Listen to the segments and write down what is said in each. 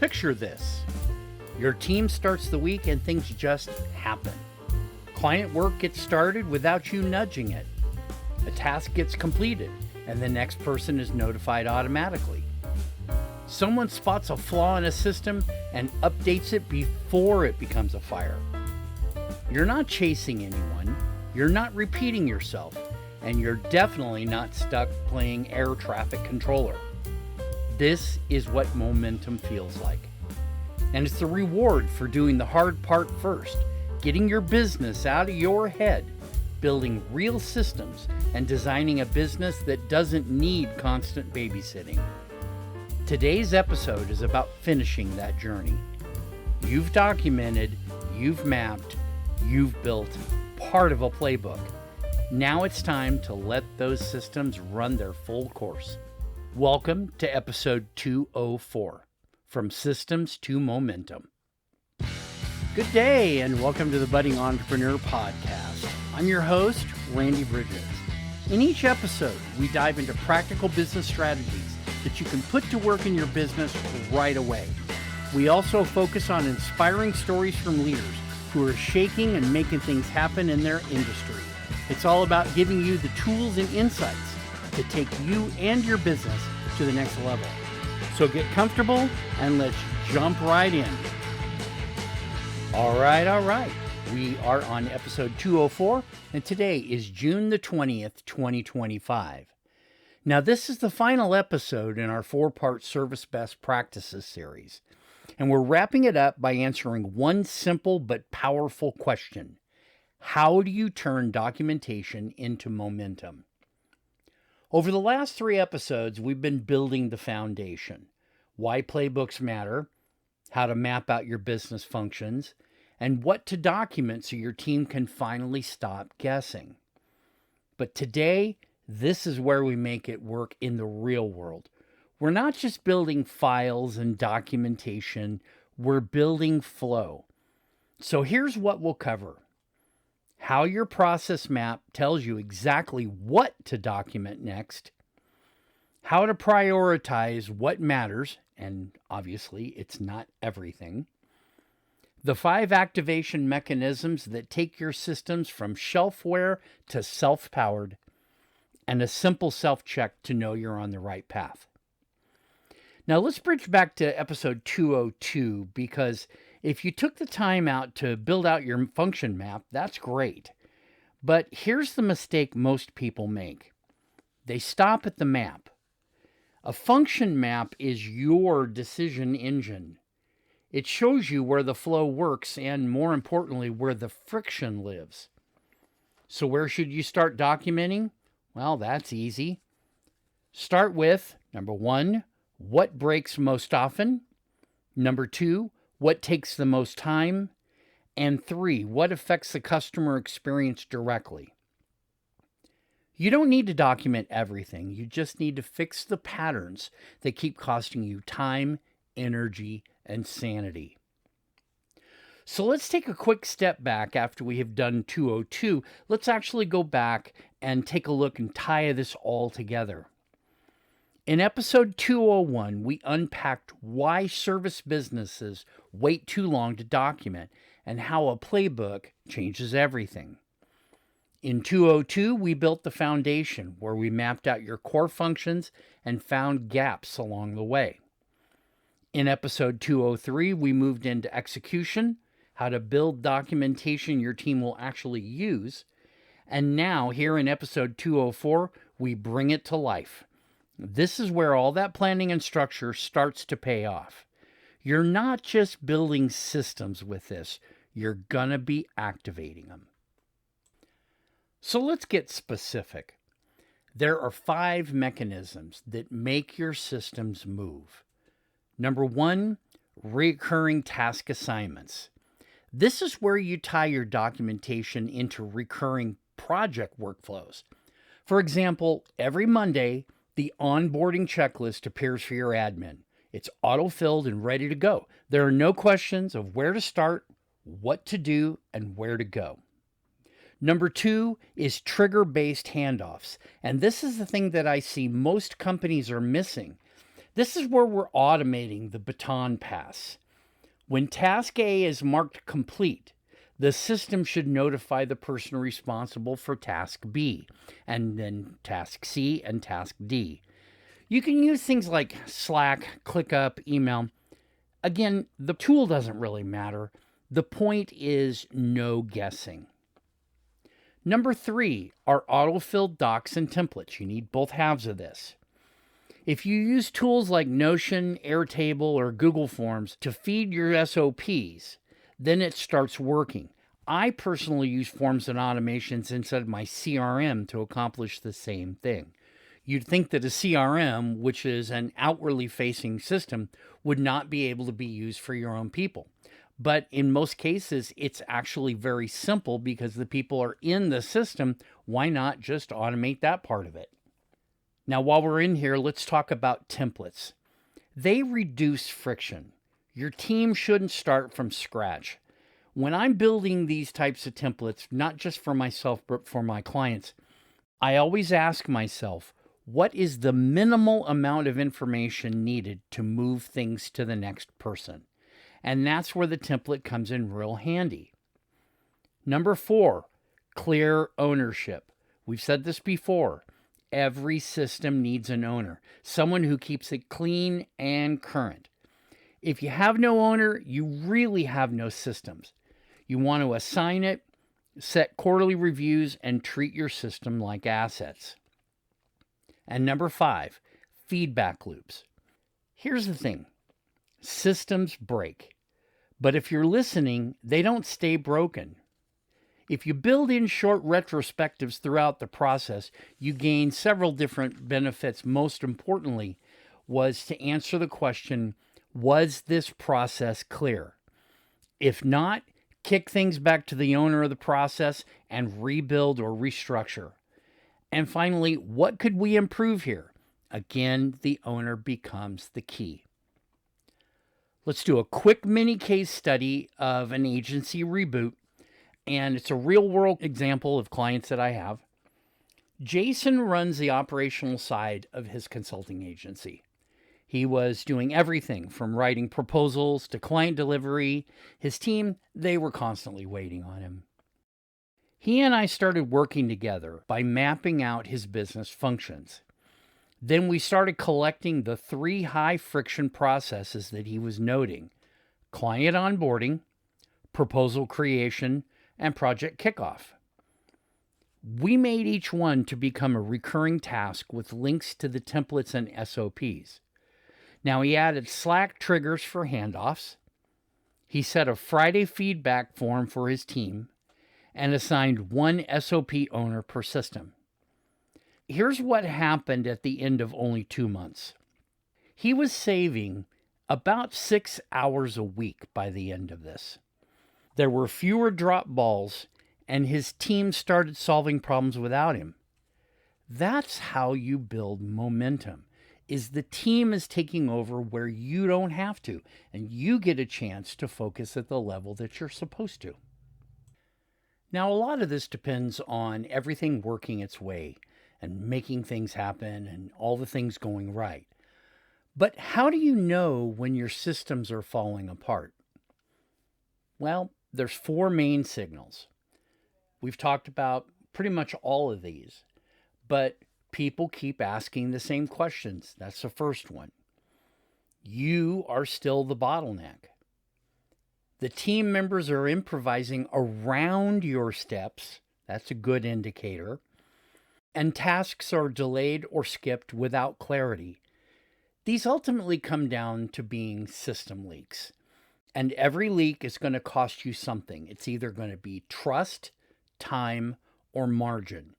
Picture this. Your team starts the week and things just happen. Client work gets started without you nudging it. A task gets completed and the next person is notified automatically. Someone spots a flaw in a system and updates it before it becomes a fire. You're not chasing anyone, you're not repeating yourself, and you're definitely not stuck playing air traffic controller. This is what momentum feels like. And it's the reward for doing the hard part first, getting your business out of your head, building real systems, and designing a business that doesn't need constant babysitting. Today's episode is about finishing that journey. You've documented, you've mapped, you've built part of a playbook. Now it's time to let those systems run their full course. Welcome to episode 204, From Systems to Momentum. Good day and welcome to the Budding Entrepreneur Podcast. I'm your host, Randy Bridges. In each episode, we dive into practical business strategies that you can put to work in your business right away. We also focus on inspiring stories from leaders who are shaking and making things happen in their industry. It's all about giving you the tools and insights to take you and your business to the next level. So get comfortable and let's jump right in. All right. We are on episode 204, and today is June the 20th, 2025. Now, this is the final episode in our 4-part Service Best Practices series, and we're wrapping it up by answering one simple but powerful question. How do you turn documentation into momentum? Over the last 3 episodes, we've been building the foundation. Why playbooks matter, how to map out your business functions, and what to document so your team can finally stop guessing. But today, this is where we make it work in the real world. We're not just building files and documentation, we're building flow. So here's what we'll cover. How your process map tells you exactly what to document next, how to prioritize what matters, and obviously it's not everything, the 5 activation mechanisms that take your systems from shelfware to self-powered, and a simple self-check to know you're on the right path. Now let's bridge back to episode 202 because if you took the time out to build out your function map, that's great. But here's the mistake most people make. They stop at the map. A function map is your decision engine. It shows you where the flow works and, more importantly, where the friction lives. So where should you start documenting? Well, that's easy. Start with, number 1, what breaks most often? Number 2, what takes the most time? And 3, what affects the customer experience directly? You don't need to document everything. You just need to fix the patterns that keep costing you time, energy, and sanity. So let's take a quick step back after we have done 202. Let's actually go back and take a look and tie this all together. In episode 201, we unpacked why service businesses wait too long to document and how a playbook changes everything. In 202, we built the foundation where we mapped out your core functions and found gaps along the way. In episode 203, we moved into execution, how to build documentation your team will actually use. And now, here in episode 204, we bring it to life. This is where all that planning and structure starts to pay off. You're not just building systems with this, you're gonna be activating them. So let's get specific. There are 5 mechanisms that make your systems move. Number 1, recurring task assignments. This is where you tie your documentation into recurring project workflows. For example, every Monday, the onboarding checklist appears for your admin. It's auto-filled and ready to go. There are no questions of where to start, what to do, and where to go. Number 2 is trigger-based handoffs. And this is the thing that I see most companies are missing. This is where we're automating the baton pass. When task A is marked complete, the system should notify the person responsible for task B, and then task C and task D. You can use things like Slack, ClickUp, email. Again, the tool doesn't really matter. The point is no guessing. Number 3 are auto-filled docs and templates. You need both halves of this. If you use tools like Notion, Airtable, or Google Forms to feed your SOPs, then it starts working. I personally use forms and automations inside of my CRM to accomplish the same thing. You'd think that a CRM, which is an outwardly facing system, would not be able to be used for your own people. But in most cases, it's actually very simple because the people are in the system. Why not just automate that part of it? Now, while we're in here, let's talk about templates. They reduce friction. Your team shouldn't start from scratch. When I'm building these types of templates, not just for myself, but for my clients, I always ask myself, what is the minimal amount of information needed to move things to the next person? And that's where the template comes in real handy. Number 4, clear ownership. We've said this before. Every system needs an owner, someone who keeps it clean and current. If you have no owner, you really have no systems. You want to assign it, set quarterly reviews, and treat your system like assets. And number 5, feedback loops. Here's the thing. Systems break. But if you're listening, they don't stay broken. If you build in short retrospectives throughout the process, you gain several different benefits. Most importantly, was to answer the question, was this process clear? If not, kick things back to the owner of the process and rebuild or restructure. And finally, what could we improve here? Again, the owner becomes the key. Let's do a quick mini case study of an agency reboot, and it's a real-world example of clients that I have. Jason runs the operational side of his consulting agency. He was doing everything from writing proposals to client delivery. His team, they were constantly waiting on him. He and I started working together by mapping out his business functions. Then we started collecting the 3 high-friction processes that he was noting: client onboarding, proposal creation, and project kickoff. We made each one to become a recurring task with links to the templates and SOPs. Now, he added Slack triggers for handoffs. He set a Friday feedback form for his team and assigned 1 SOP owner per system. Here's what happened at the end of only 2 months. He was saving about 6 hours a week by the end of this. There were fewer drop balls, and his team started solving problems without him. That's how you build momentum, is the team is taking over where you don't have to, and you get a chance to focus at the level that you're supposed to. Now, a lot of this depends on everything working its way and making things happen and all the things going right. But how do you know when your systems are falling apart? Well, there's 4 main signals. We've talked about pretty much all of these, but people keep asking the same questions. That's the first one. You are still the bottleneck. The team members are improvising around your steps. That's a good indicator. And tasks are delayed or skipped without clarity. These ultimately come down to being system leaks. And every leak is going to cost you something. It's either going to be trust, time, or margin.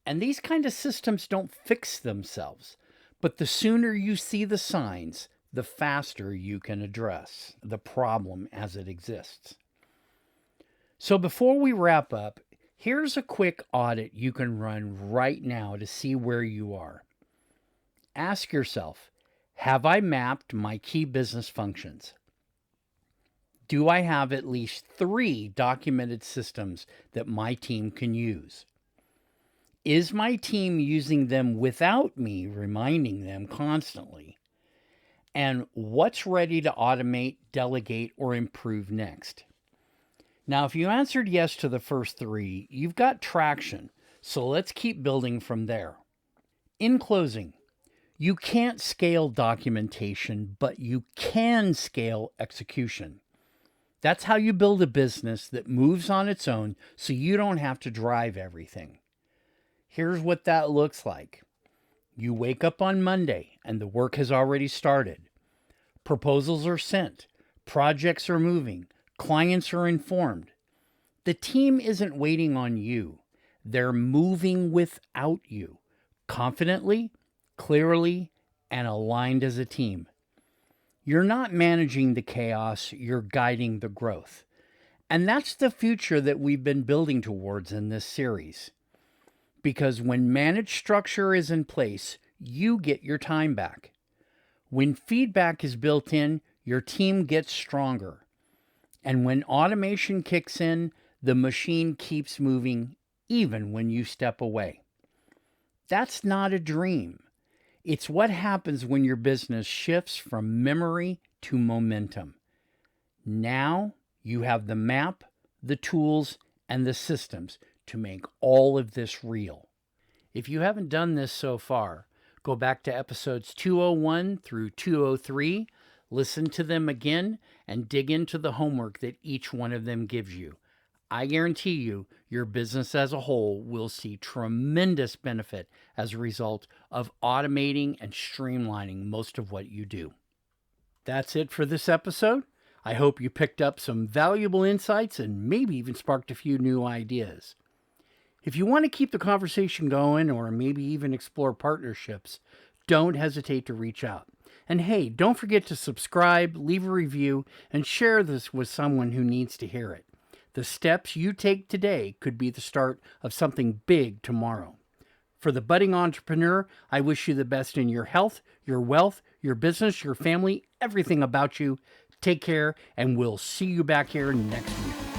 And these kind of systems don't fix themselves. But the sooner you see the signs, the faster you can address the problem as it exists. So before we wrap up, here's a quick audit you can run right now to see where you are. Ask yourself, have I mapped my key business functions? Do I have at least 3 documented systems that my team can use? Is my team using them without me reminding them constantly? and what's ready to automate, delegate, or improve next. Now, if you answered yes to the first three, you've got traction, so let's keep building from there. In closing, you can't scale documentation, but you can scale execution. That's how you build a business that moves on its own so you don't have to drive everything. Here's what that looks like. You wake up on Monday and the work has already started. Proposals are sent, projects are moving, clients are informed. The team isn't waiting on you. They're moving without you, confidently, clearly, and aligned as a team. You're not managing the chaos, you're guiding the growth. And that's the future that we've been building towards in this series. Because when managed structure is in place, you get your time back. When feedback is built in, your team gets stronger. And when automation kicks in, the machine keeps moving even when you step away. That's not a dream. It's what happens when your business shifts from memory to momentum. Now you have the map, the tools, and the systems to make all of this real. If you haven't done this so far, go back to episodes 201 through 203, listen to them again, and dig into the homework that each one of them gives you. I guarantee you, your business as a whole will see tremendous benefit as a result of automating and streamlining most of what you do. That's it for this episode. I hope you picked up some valuable insights and maybe even sparked a few new ideas. If you want to keep the conversation going or maybe even explore partnerships, don't hesitate to reach out. And hey, don't forget to subscribe, leave a review, and share this with someone who needs to hear it. The steps you take today could be the start of something big tomorrow. For the budding entrepreneur, I wish you the best in your health, your wealth, your business, your family, everything about you. Take care, and we'll see you back here next week.